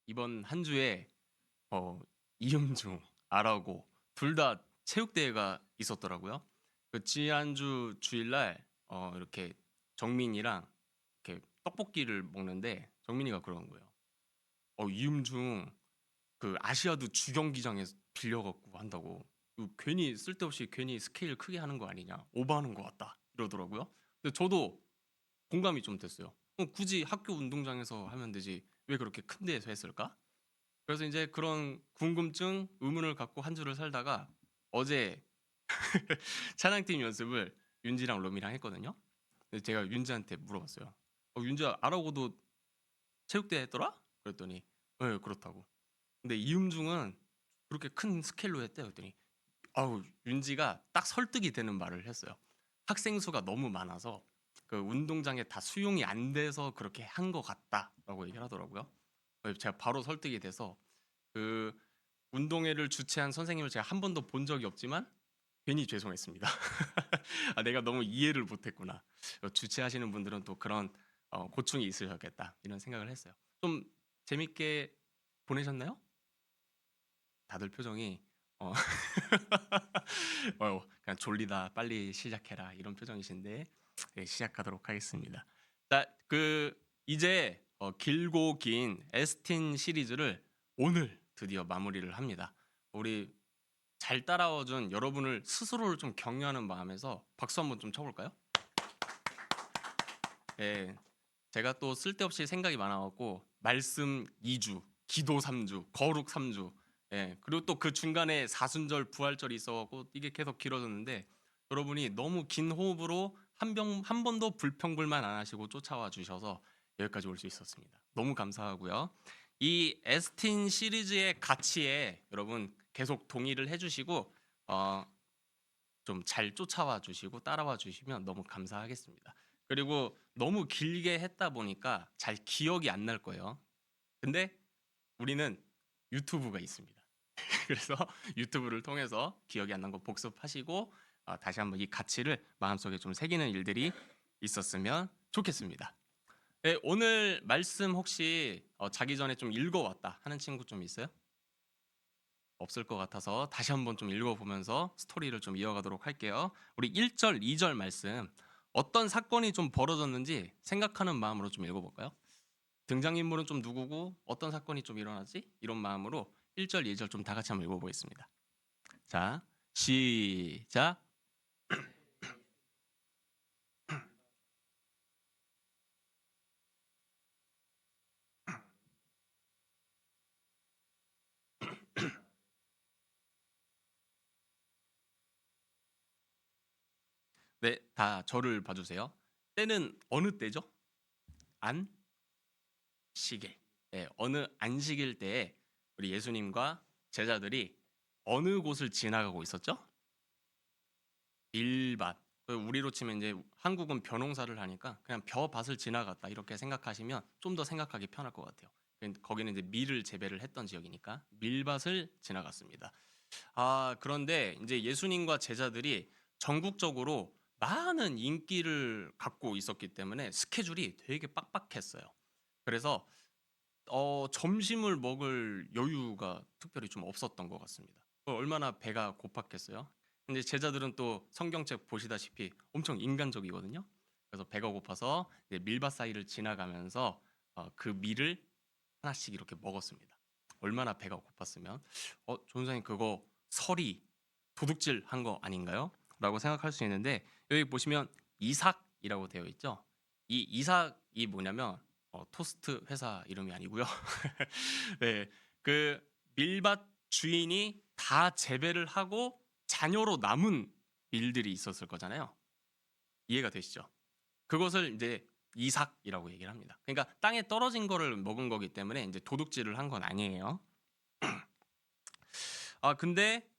이번 한 주에 어, 이음중, 아라고 둘 다 체육대회가 있었더라고요. 그 지난주 주일날 이렇게 정민이랑 이렇게 떡볶이를 먹는데 정민이가 그러는 거예요. 이음중 그 아시아드 주경기장에서 빌려갖고 한다고. 이거 괜히 쓸데없이 괜히 스케일 크게 하는 거 아니냐, 오버하는 것 같다 이러더라고요. 근데 저도 공감이 좀 됐어요. 굳이 학교 운동장에서 하면 되지 왜 그렇게 큰 데에서 했을까? 그래서 이제 그런 궁금증, 의문을 갖고 한 주를 살다가 어제 찬양팀 연습을 윤지랑 롬이랑 했거든요. 근데 제가 윤지한테 물어봤어요. 윤지야, 아라고도 체육대회 했더라? 그랬더니 네, 그렇다고. 근데 이음중은 그렇게 큰 스케일로 했대. 그랬더니 윤지가 딱 설득이 되는 말을 했어요. 학생 수가 너무 많아서 그 운동장에 다 수용이 안 돼서 그렇게 한 것 같다라고 얘기를 하더라고요. 제가 바로 설득이 돼서 그 운동회를 주최한 선생님을 제가 한 번도 본 적이 없지만 괜히 죄송했습니다. 내가 너무 이해를 못했구나. 주최하시는 분들은 또 그런 고충이 있으셨겠다 이런 생각을 했어요. 좀 재밌게 보내셨나요? 다들 표정이 어, 그냥 졸리다 빨리 시작해라 이런 표정이신데 네, 시작하도록 하겠습니다. 자, 이제 길고 긴 에스틴 시리즈를 오늘 드디어 마무리를 합니다. 우리 잘 따라와준 여러분을 스스로를 좀 격려하는 마음에서 박수 한번 좀 쳐볼까요? 예, 제가 또 쓸데없이 생각이 많아갖고 말씀 2주, 기도 3주, 거룩 3주, 예, 그리고 또 그 중간에 사순절, 부활절이 있어갖고 이게 계속 길어졌는데 여러분이 너무 긴 호흡으로 한 번도 불평불만 안 하시고 쫓아와 주셔서 여기까지 올 수 있었습니다. 너무 감사하고요. 이 에스틴 시리즈의 가치에 여러분 계속 동의를 해주시고 좀 잘 쫓아와 주시고 따라와 주시면 너무 감사하겠습니다. 그리고 너무 길게 했다 보니까 잘 기억이 안 날 거예요. 근데 우리는 유튜브가 있습니다. 그래서 유튜브를 통해서 기억이 안 난 거 복습하시고 다시 한번 이 가치를 마음속에 좀 새기는 일들이 있었으면 좋겠습니다. 네, 오늘 말씀 혹시 자기 전에 좀 읽어왔다 하는 친구 좀 있어요? 없을 것 같아서 다시 한번 좀 읽어보면서 스토리를 좀 이어가도록 할게요. 우리 1절, 2절 말씀 어떤 사건이 좀 벌어졌는지 생각하는 마음으로 좀 읽어볼까요? 등장인물은 좀 누구고 어떤 사건이 좀 일어나지? 이런 마음으로 1절, 2절 좀 다 같이 한번 읽어보겠습니다. 자, 시작. 네, 다 저를 봐주세요. 때는 어느 때죠? 안식일. 네, 어느 안식일 때에 우리 예수님과 제자들이 어느 곳을 지나가고 있었죠? 밀밭. 우리로 치면 이제 한국은 벼농사를 하니까 그냥 벼밭을 지나갔다 이렇게 생각하시면 좀 더 생각하기 편할 것 같아요. 거기는 이제 밀을 재배를 했던 지역이니까 밀밭을 지나갔습니다. 그런데 이제 예수님과 제자들이 전국적으로 많은 인기를 갖고 있었기 때문에 스케줄이 되게 빡빡했어요. 그래서 점심을 먹을 여유가 특별히 좀 없었던 것 같습니다. 얼마나 배가 고팠겠어요? 근데 제자들은 또 성경책 보시다시피 엄청 인간적이거든요. 그래서 배가 고파서 이제 밀밭 사이를 지나가면서 그 밀을 하나씩 이렇게 먹었습니다. 얼마나 배가 고팠으면 전사님 그거 서리 도둑질 한 거 아닌가요? 라고 생각할 수 있는데 여기 보시면 이삭이라고 되어 있죠. 이 이삭이 뭐냐면 토스트 회사 이름이 아니고요. 네, 그 밀밭 주인이 다 재배를 하고 잔여로 남은 밀들이 있었을 거잖아요. 이해가 되시죠? 그것을 이제 이삭이라고 얘기를 합니다. 그러니까 땅에 떨어진 거를 먹은 거기 때문에 이제 도둑질을 한 건 아니에요. 근데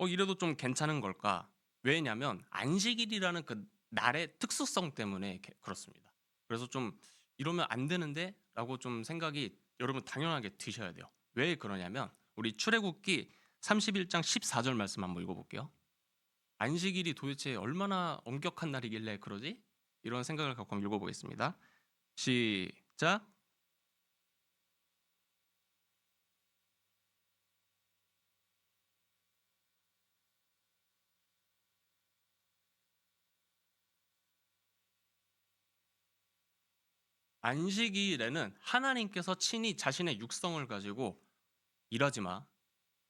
이래도 좀 괜찮은 걸까? 왜냐면 안식일이라는 그 날의 특수성 때문에 그렇습니다. 그래서 좀 이러면 안 되는데라고 좀 생각이 여러분 당연하게 드셔야 돼요. 왜 그러냐면 우리 출애굽기 31장 14절 말씀 한번 읽어볼게요. 안식일이 도대체 얼마나 엄격한 날이길래 그러지? 이런 생각을 갖고 한번 읽어보겠습니다. 시작. 안식일에는 하나님께서 친히 자신의 육성을 가지고 일하지 마,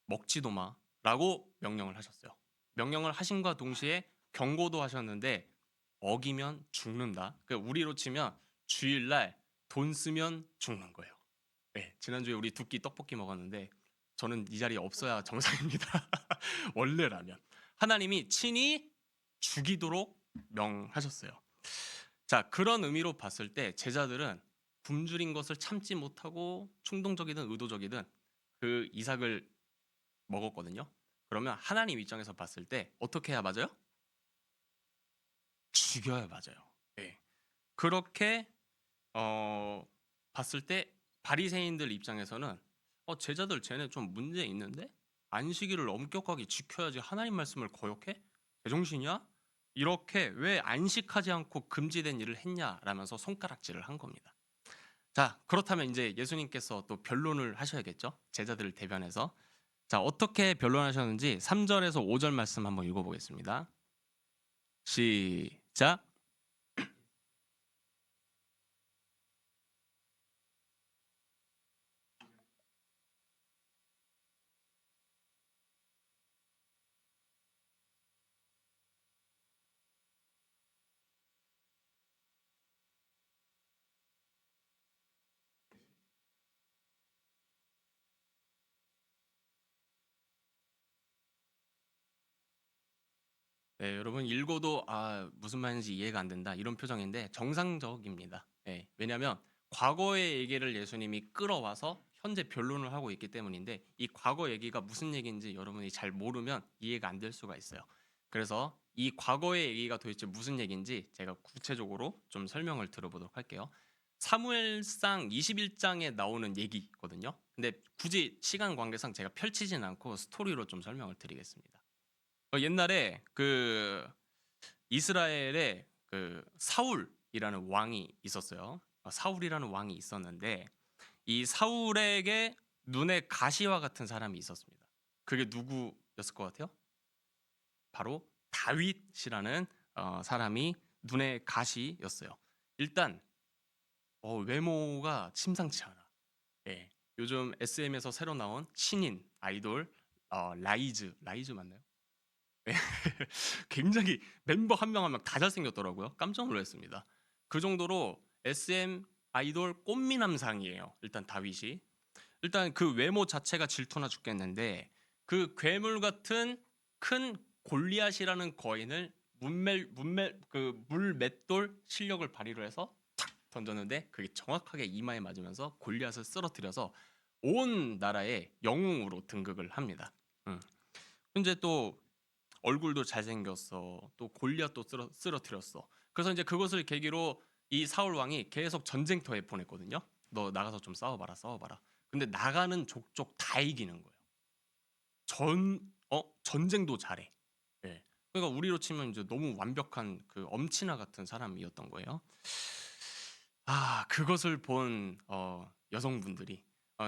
먹지도 마라고 명령을 하셨어요. 명령을 하신과 동시에 경고도 하셨는데 어기면 죽는다. 그러니까 우리로 치면 주일날 돈 쓰면 죽는 거예요. 네, 지난주에 우리 두 끼 떡볶이 먹었는데 저는 이 자리에 없어야 정상입니다. 원래라면 하나님이 친히 죽이도록 명하셨어요. 자, 그런 의미로 봤을 때 제자들은 굶주린 것을 참지 못하고 충동적이든 의도적이든 그 이삭을 먹었거든요. 그러면 하나님 입장에서 봤을 때 어떻게 해야 맞아요? 죽여야 맞아요. 예. 그렇게 봤을 때 바리새인들 입장에서는 제자들 쟤네 좀 문제 있는데 안식일을 엄격하게 지켜야지 하나님 말씀을 거역해? 제정신이야? 이렇게 왜 안식하지 않고 금지된 일을 했냐라면서 손가락질을 한 겁니다. 자, 그렇다면 이제 예수님께서 또 변론을 하셔야겠죠? 제자들을 대변해서. 자, 어떻게 변론하셨는지 3절에서 5절 말씀 한번 읽어보겠습니다. 시작. 네, 여러분 읽어도 무슨 말인지 이해가 안 된다 이런 표정인데 정상적입니다. 네, 왜냐하면 과거의 얘기를 예수님이 끌어와서 현재 변론을 하고 있기 때문인데 이 과거 얘기가 무슨 얘기인지 여러분이 잘 모르면 이해가 안 될 수가 있어요. 그래서 이 과거의 얘기가 도대체 무슨 얘기인지 제가 구체적으로 좀 설명을 들어보도록 할게요. 사무엘상 21장에 나오는 얘기거든요. 근데 굳이 시간 관계상 제가 펼치진 않고 스토리로 좀 설명을 드리겠습니다. 옛날에 그 이스라엘에 그 사울이라는 왕이 있었어요. 사울이라는 왕이 있었는데 이 사울에게 눈에 가시와 같은 사람이 있었습니다. 그게 누구였을 것 같아요? 바로 다윗이라는 사람이 눈에 가시였어요. 일단 외모가 심상치 않아. 예. 요즘 SM에서 새로 나온 신인 아이돌 라이즈 맞나요? 네. 굉장히 멤버 한 명 한 명 다 잘생겼더라고요. 깜짝 놀랐습니다. 그 정도로 SM 아이돌 꽃미남상이에요. 일단 다윗이. 일단 그 외모 자체가 질투나 죽겠는데 그 괴물 같은 큰 골리앗이라는 거인을 그 물맷돌 실력을 발휘를 해서 탁 던졌는데 그게 정확하게 이마에 맞으면서 골리앗을 쓰러뜨려서 온 나라의 영웅으로 등극을 합니다. 현재 또 얼굴도 잘생겼어. 또 골리앗도 쓰러뜨렸어. 그래서 이제 그것을 계기로 이 사울 왕이 계속 전쟁터에 보냈거든요. 너 나가서 좀 싸워봐라, 싸워봐라. 근데 나가는 족족 다 이기는 거예요. 전쟁도 잘해. 예. 그러니까 우리로 치면 이제 너무 완벽한 그 엄친아 같은 사람이었던 거예요. 그것을 본 여성분들이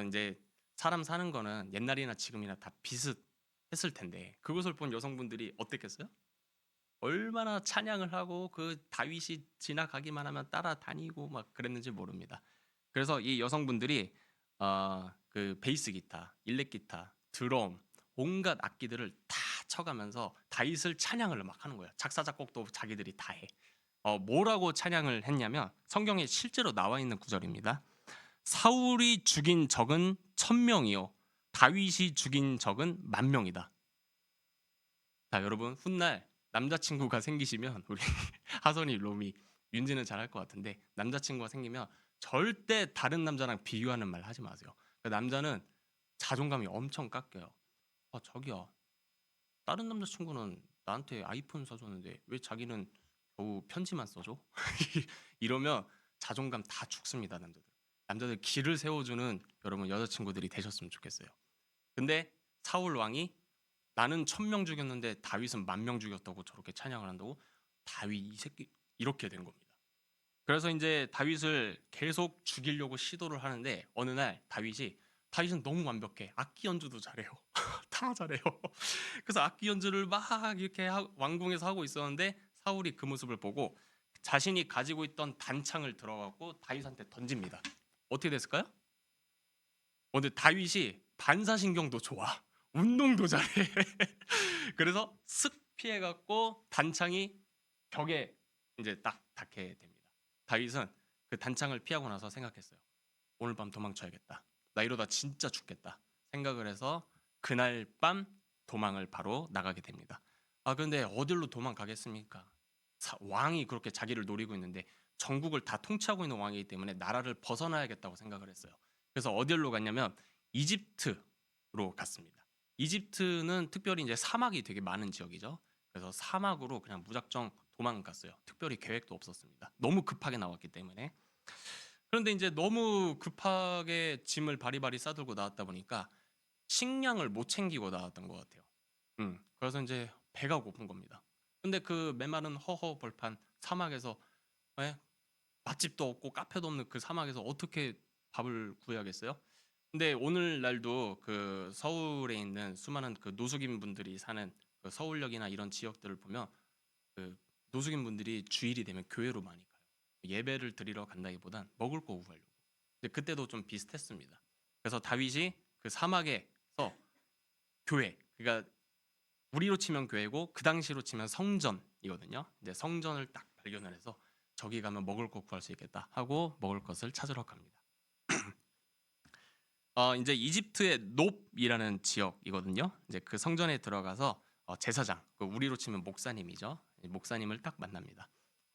이제 사람 사는 거는 옛날이나 지금이나 다 비슷했을 텐데 그것을 본 여성분들이 어땠겠어요? 얼마나 찬양을 하고 그 다윗이 지나가기만 하면 따라다니고 막 그랬는지 모릅니다. 그래서 이 여성분들이 그 베이스 기타, 일렉 기타, 드럼, 온갖 악기들을 다 쳐가면서 다윗을 찬양을 막 하는 거예요. 작사 작곡도 자기들이 다 해. 뭐라고 찬양을 했냐면 성경에 실제로 나와 있는 구절입니다. 사울이 죽인 적은 1000명이요 다윗이 죽인 적은 10,000명이다. 자, 여러분 훗날 남자친구가 생기시면 우리 하선이 로미 윤지는 잘할 것 같은데 남자친구가 생기면 절대 다른 남자랑 비교하는 말 하지 마세요. 그 남자는 자존감이 엄청 깎여요. 자기야, 다른 남자친구는 나한테 아이폰 사줬는데 왜 자기는 겨우 편지만 써줘? 이러면 자존감 다 죽습니다, 남자들. 남자들 길을 세워주는 여러분 여자친구들이 되셨으면 좋겠어요. 근데 사울 왕이 나는 1000명 죽였는데 다윗은 10,000명 죽였다고 저렇게 찬양을 한다고? 다윗 이 새끼 이렇게 된 겁니다. 그래서 이제 다윗을 계속 죽이려고 시도를 하는데 어느 날 다윗은 너무 완벽해. 악기 연주도 잘해요. 다 잘해요. 그래서 악기 연주를 막 이렇게 왕궁에서 하고 있었는데 사울이 그 모습을 보고 자신이 가지고 있던 단창을 들어가고 다윗한테 던집니다. 어떻게 됐을까요? 근데 다윗이 반사신경도 좋아. 운동도 잘해. 그래서 슥 피해갖고 단창이 벽에 이제 딱 닿게 됩니다. 다윗은 그 단창을 피하고 나서 생각했어요. 오늘 밤 도망쳐야겠다. 나 이러다 진짜 죽겠다. 생각을 해서 그날 밤 도망을 바로 나가게 됩니다. 그런데 어디로 도망가겠습니까? 왕이 그렇게 자기를 노리고 있는데 전국을 다 통치하고 있는 왕이기 때문에 나라를 벗어나야겠다고 생각을 했어요. 그래서 어디로 갔냐면 이집트로 갔습니다. 이집트는 특별히 이제 사막이 되게 많은 지역이죠. 그래서 사막으로 그냥 무작정 도망갔어요. 특별히 계획도 없었습니다. 너무 급하게 나왔기 때문에. 그런데 이제 너무 급하게 짐을 바리바리 싸들고 나왔다 보니까 식량을 못 챙기고 나왔던 것 같아요. 그래서 이제 배가 고픈 겁니다. 근데 그 메마른 허허벌판 사막에서 예? 맛집도 없고 카페도 없는 그 사막에서 어떻게 밥을 구해야겠어요? 근데 오늘날도 그 서울에 있는 수많은 그 노숙인 분들이 사는 그 서울역이나 이런 지역들을 보면 그 노숙인 분들이 주일이 되면 교회로 많이 가요. 예배를 드리러 간다기보단 먹을 거 구하려고. 근데 그때도 좀 비슷했습니다. 그래서 다윗이 그 사막에서 교회, 그러니까 우리로 치면 교회고 그 당시로 치면 성전이거든요. 이제 성전을 딱 발견을 해서 저기 가면 먹을 거 구할 수 있겠다 하고 먹을 것을 찾으러 갑니다. 이제 이집트의 놉이라는 지역이거든요. 이제 그 성전에 들어가서 제사장, 그 우리로 치면 목사님이죠. 목사님을 딱 만납니다.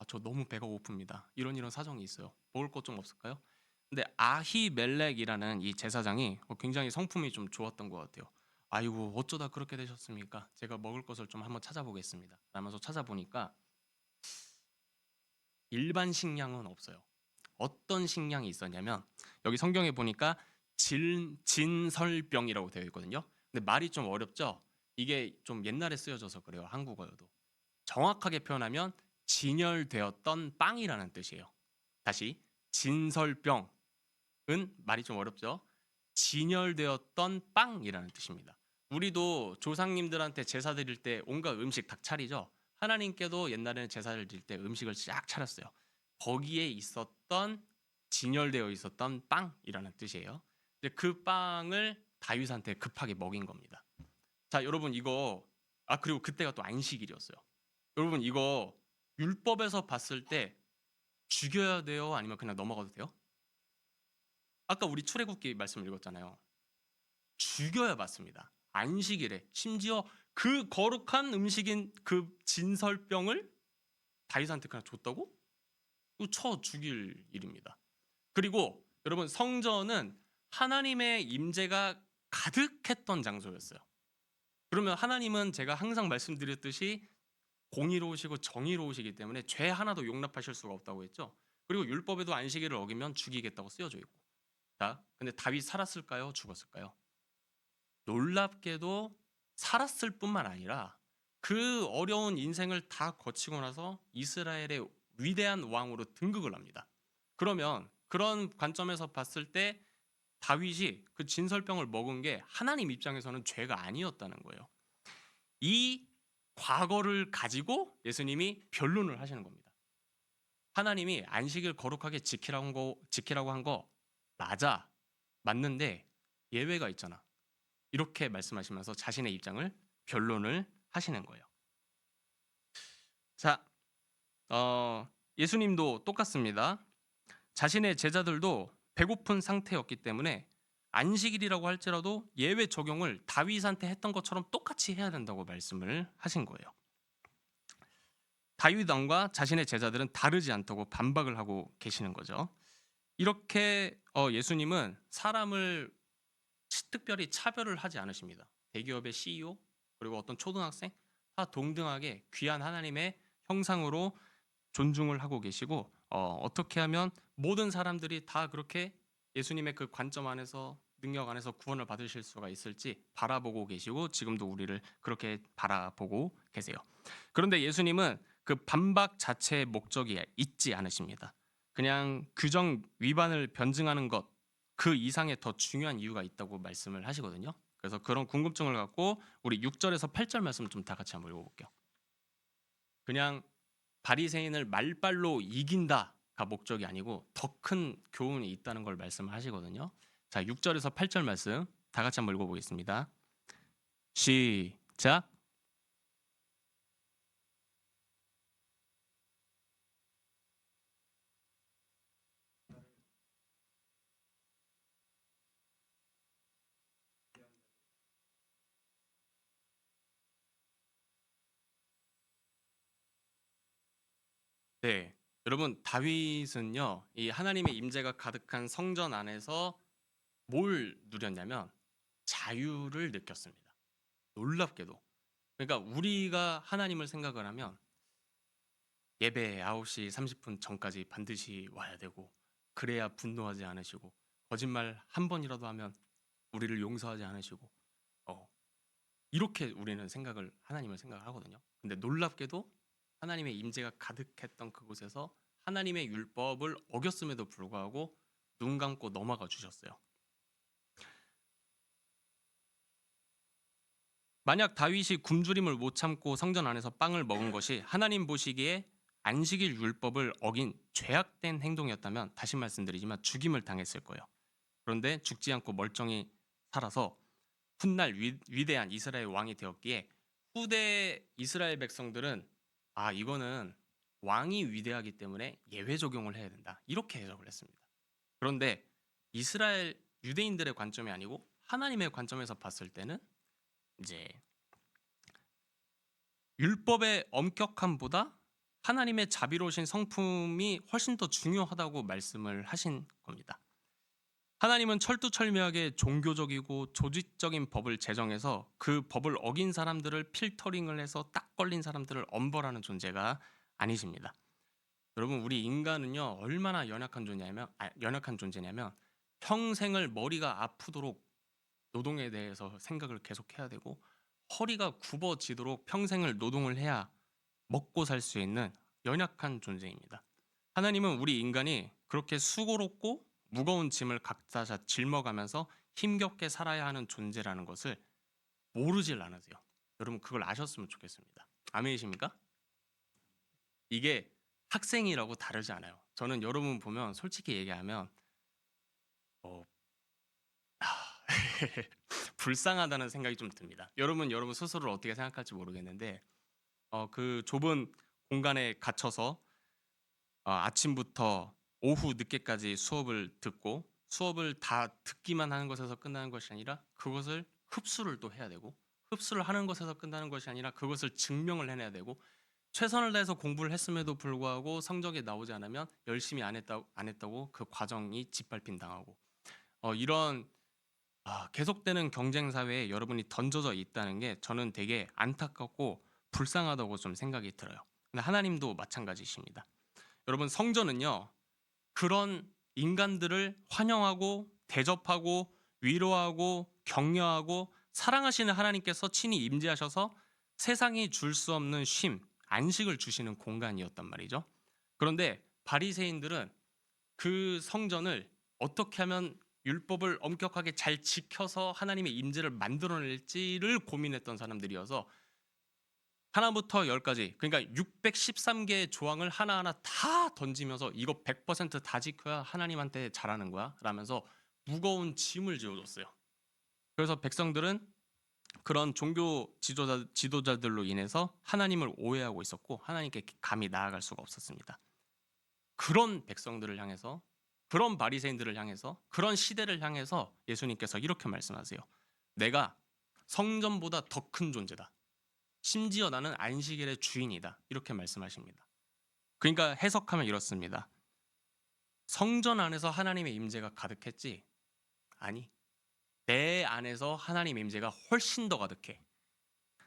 저 너무 배가 고픕니다. 이런 사정이 있어요. 먹을 것 좀 없을까요? 근데 아히멜렉이라는 이 제사장이 굉장히 성품이 좀 좋았던 것 같아요. 아이고 어쩌다 그렇게 되셨습니까? 제가 먹을 것을 좀 한번 찾아보겠습니다. 라면서 찾아보니까 일반 식량은 없어요. 어떤 식량이 있었냐면 여기 성경에 보니까 진설병이라고 되어 있거든요. 근데 말이 좀 어렵죠? 이게 좀 옛날에 쓰여져서 그래요. 한국어여도. 정확하게 표현하면 진열되었던 빵이라는 뜻이에요. 다시 진설병은 말이 좀 어렵죠? 진열되었던 빵이라는 뜻입니다. 우리도 조상님들한테 제사 드릴 때 온갖 음식 다 차리죠. 하나님께도 옛날에는 제사를 드릴 때 음식을 쫙 차렸어요. 거기에 있었던 진열되어 있었던 빵이라는 뜻이에요. 이제 그 빵을 다윗한테 급하게 먹인 겁니다. 자, 여러분 이거 그리고 그때가 또 안식일이었어요. 여러분 이거 율법에서 봤을 때 죽여야 돼요? 아니면 그냥 넘어가도 돼요? 아까 우리 출애굽기 말씀 읽었잖아요. 죽여야 맞습니다. 안식일에 심지어 그 거룩한 음식인 그 진설병을 다윗한테 그냥 줬다고? 이거 쳐 죽일 일입니다. 그리고 여러분 성전은 하나님의 임재가 가득했던 장소였어요. 그러면 하나님은 제가 항상 말씀드렸듯이 공의로우시고 정의로우시기 때문에 죄 하나도 용납하실 수가 없다고 했죠. 그리고 율법에도 안식일을 어기면 죽이겠다고 쓰여져 있고. 자, 근데 다윗 살았을까요? 죽었을까요? 놀랍게도 살았을 뿐만 아니라 그 어려운 인생을 다 거치고 나서 이스라엘의 위대한 왕으로 등극을 합니다. 그러면 그런 관점에서 봤을 때 다윗이 그 진설병을 먹은 게 하나님 입장에서는 죄가 아니었다는 거예요. 이 과거를 가지고 예수님이 변론을 하시는 겁니다. 하나님이 안식일 거룩하게 지키라고 한 거 맞아. 맞는데 예외가 있잖아. 이렇게 말씀하시면서 자신의 입장을 변론을 하시는 거예요. 자, 예수님도 똑같습니다. 자신의 제자들도 배고픈 상태였기 때문에 안식일이라고 할지라도 예외 적용을 다윗한테 했던 것처럼 똑같이 해야 된다고 말씀을 하신 거예요. 다윗 왕과 자신의 제자들은 다르지 않다고 반박을 하고 계시는 거죠. 이렇게 예수님은 사람을 특별히 차별을 하지 않으십니다. 대기업의 CEO 그리고 어떤 초등학생 다 동등하게 귀한 하나님의 형상으로 존중을 하고 계시고 어떻게 하면 모든 사람들이 다 그렇게 예수님의 그 관점 안에서 능력 안에서 구원을 받으실 수가 있을지 바라보고 계시고 지금도 우리를 그렇게 바라보고 계세요. 그런데 예수님은 그 반박 자체의 목적이 있지 않으십니다. 그냥 규정 위반을 변증하는 것 그 이상의 더 중요한 이유가 있다고 말씀을 하시거든요. 그래서 그런 궁금증을 갖고 우리 6절에서 8절 말씀 좀 다 같이 한번 읽어볼게요. 그냥 바리새인을 말빨로 이긴다가 목적이 아니고 더 큰 교훈이 있다는 걸 말씀을 하시거든요. 자, 6절에서 8절 말씀 다 같이 한번 읽어보겠습니다. 시작. 네, 여러분 다윗은요, 이 하나님의 임재가 가득한 성전 안에서 뭘 누렸냐면 자유를 느꼈습니다. 놀랍게도. 그러니까 우리가 하나님을 생각을 하면 예배 9시 30분 전까지 반드시 와야 되고, 그래야 분노하지 않으시고, 거짓말 한 번이라도 하면 우리를 용서하지 않으시고, 어, 이렇게 우리는 하나님을 생각하거든요. 근데 놀랍게도 하나님의 임재가 가득했던 그곳에서 하나님의 율법을 어겼음에도 불구하고 눈 감고 넘어가 주셨어요. 만약 다윗이 굶주림을 못 참고 성전 안에서 빵을 먹은 것이 하나님 보시기에 안식일 율법을 어긴 죄악된 행동이었다면, 다시 말씀드리지만 죽임을 당했을 거예요. 그런데 죽지 않고 멀쩡히 살아서 훗날 위대한 이스라엘 왕이 되었기에 후대 이스라엘 백성들은 이거는 왕이 위대하기 때문에 예외 적용을 해야 된다, 이렇게 해석을 했습니다. 그런데 이스라엘 유대인들의 관점이 아니고 하나님의 관점에서 봤을 때는 이제 율법의 엄격함보다 하나님의 자비로우신 성품이 훨씬 더 중요하다고 말씀을 하신 겁니다. 하나님은 철두철미하게 종교적이고 조직적인 법을 제정해서 그 법을 어긴 사람들을 필터링을 해서 딱 걸린 사람들을 엄벌하는 존재가 아니십니다. 여러분, 우리 인간은요, 얼마나 연약한 존재냐면 평생을 머리가 아프도록 노동에 대해서 생각을 계속해야 되고, 허리가 굽어지도록 평생을 노동을 해야 먹고 살 수 있는 연약한 존재입니다. 하나님은 우리 인간이 그렇게 수고롭고 무거운 짐을 각자 짊어가면서 힘겹게 살아야 하는 존재라는 것을 모르질 않으세요. 여러분, 그걸 아셨으면 좋겠습니다. 아멘이십니까? 이게 학생이라고 다르지 않아요. 저는 여러분 보면 솔직히 얘기하면 어, 불쌍하다는 생각이 좀 듭니다. 여러분 스스로를 어떻게 생각할지 모르겠는데, 그 좁은 공간에 갇혀서 아침부터 오후 늦게까지 수업을 듣고, 수업을 다 듣기만 하는 것에서 끝나는 것이 아니라 그것을 흡수를 또 해야 되고, 흡수를 하는 것에서 끝나는 것이 아니라 그것을 증명을 해내야 되고, 최선을 다해서 공부를 했음에도 불구하고 성적이 나오지 않으면 열심히 안 했다고 그 과정이 짓밟힌 당하고, 이런 계속되는 경쟁 사회에 여러분이 던져져 있다는 게 저는 되게 안타깝고 불쌍하다고 좀 생각이 들어요. 근데 하나님도 마찬가지십니다. 여러분, 성전은요, 그런 인간들을 환영하고 대접하고 위로하고 격려하고 사랑하시는 하나님께서 친히 임재하셔서 세상이 줄 수 없는 쉼, 안식을 주시는 공간이었단 말이죠. 그런데 바리새인들은 그 성전을 어떻게 하면 율법을 엄격하게 잘 지켜서 하나님의 임재를 만들어낼지를 고민했던 사람들이어서 하나부터 열까지, 그러니까 613개의 조항을 하나하나 다 던지면서 이거 100%다 지켜야 하나님한테 잘하는 거야 라면서 무거운 짐을 지어줬어요. 그래서 백성들은 그런 종교 지도자들로 인해서 하나님을 오해하고 있었고 하나님께 감히 나아갈 수가 없었습니다. 그런 백성들을 향해서, 그런 바리새인들을 향해서, 그런 시대를 향해서 예수님께서 이렇게 말씀하세요. 내가 성전보다 더 큰 존재다. 심지어 나는 안식일의 주인이다. 이렇게 말씀하십니다. 그러니까 해석하면 이렇습니다. 성전 안에서 하나님의 임재가 가득했지? 아니, 내 안에서 하나님의 임재가 훨씬 더 가득해.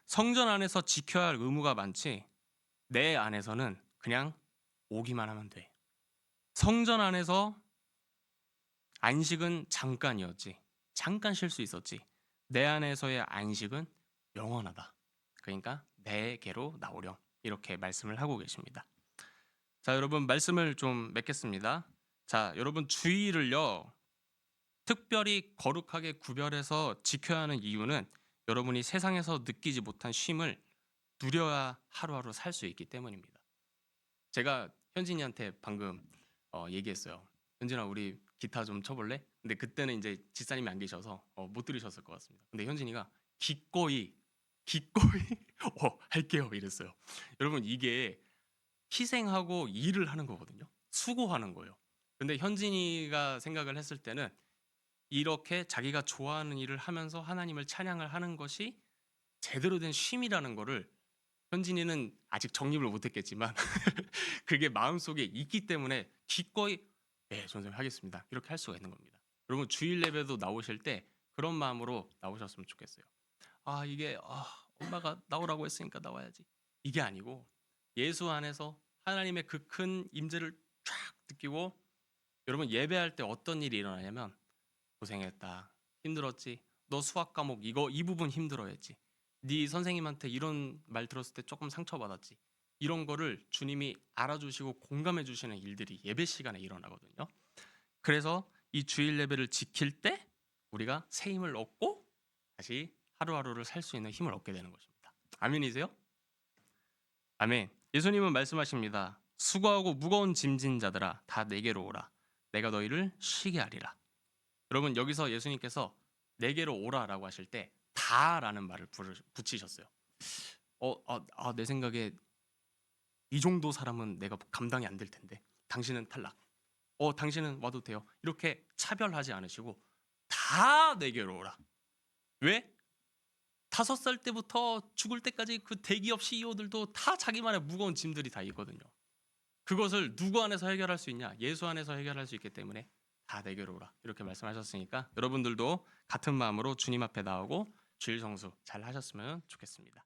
성전 안에서 지켜야 할 의무가 많지, 내 안에서는 그냥 오기만 하면 돼. 성전 안에서 안식은 잠깐이었지. 잠깐 쉴 수 있었지. 내 안에서의 안식은 영원하다. 그러니까 내게로 나오렴. 이렇게 말씀을 하고 계십니다. 자, 여러분 말씀을 좀 맺겠습니다. 자, 여러분 주의를요, 특별히 거룩하게 구별해서 지켜야 하는 이유는 여러분이 세상에서 느끼지 못한 쉼을 누려야 하루하루 살 수 있기 때문입니다. 제가 현진이한테 방금 얘기했어요. 현진아 우리 기타 좀 쳐볼래? 근데 그때는 이제 집사님이 안 계셔서 못 들으셨을 것 같습니다. 근데 현진이가 기꺼이 할게요 이랬어요. 여러분 이게 희생하고 일을 하는 거거든요. 수고하는 거예요. 근데 현진이가 생각을 했을 때는 이렇게 자기가 좋아하는 일을 하면서 하나님을 찬양을 하는 것이 제대로 된 쉼이라는 거를 현진이는 아직 정립을 못했겠지만 그게 마음속에 있기 때문에 기꺼이 네, 선생님 하겠습니다. 이렇게 할 수가 있는 겁니다. 여러분 주일 예배도 나오실 때 그런 마음으로 나오셨으면 좋겠어요. 아 이게 엄마가 나오라고 했으니까 나와야지. 이게 아니고 예수 안에서 하나님의 그 큰 임재를 쫙 느끼고 여러분 예배할 때 어떤 일이 일어나냐면 고생했다. 힘들었지. 너 수학 과목 이 부분 힘들어했지. 네 선생님한테 이런 말 들었을 때 조금 상처받았지. 이런 거를 주님이 알아주시고 공감해 주시는 일들이 예배 시간에 일어나거든요. 그래서 이 주일 예배를 지킬 때 우리가 새 힘을 얻고 다시 하루하루를 살 수 있는 힘을 얻게 되는 것입니다. 아멘이세요? 아멘. 예수님은 말씀하십니다. 수고하고 무거운 짐진 자들아 다 내게로 오라. 내가 너희를 쉬게 하리라. 여러분 여기서 예수님께서 내게로 오라라고 하실 때 다라는 말을 붙이셨어요. 내 생각에 이 정도 사람은 내가 감당이 안 될 텐데 당신은 탈락. 당신은 와도 돼요. 이렇게 차별하지 않으시고 다 내게로 오라. 왜? 5살 때부터 죽을 때까지 그 대기업 CEO들도 다 자기만의 무거운 짐들이 다 있거든요. 그것을 누구 안에서 해결할 수 있냐? 예수 안에서 해결할 수 있기 때문에 다 내게로 오라. 이렇게 말씀하셨으니까 여러분들도 같은 마음으로 주님 앞에 나오고 주일 성수 잘 하셨으면 좋겠습니다.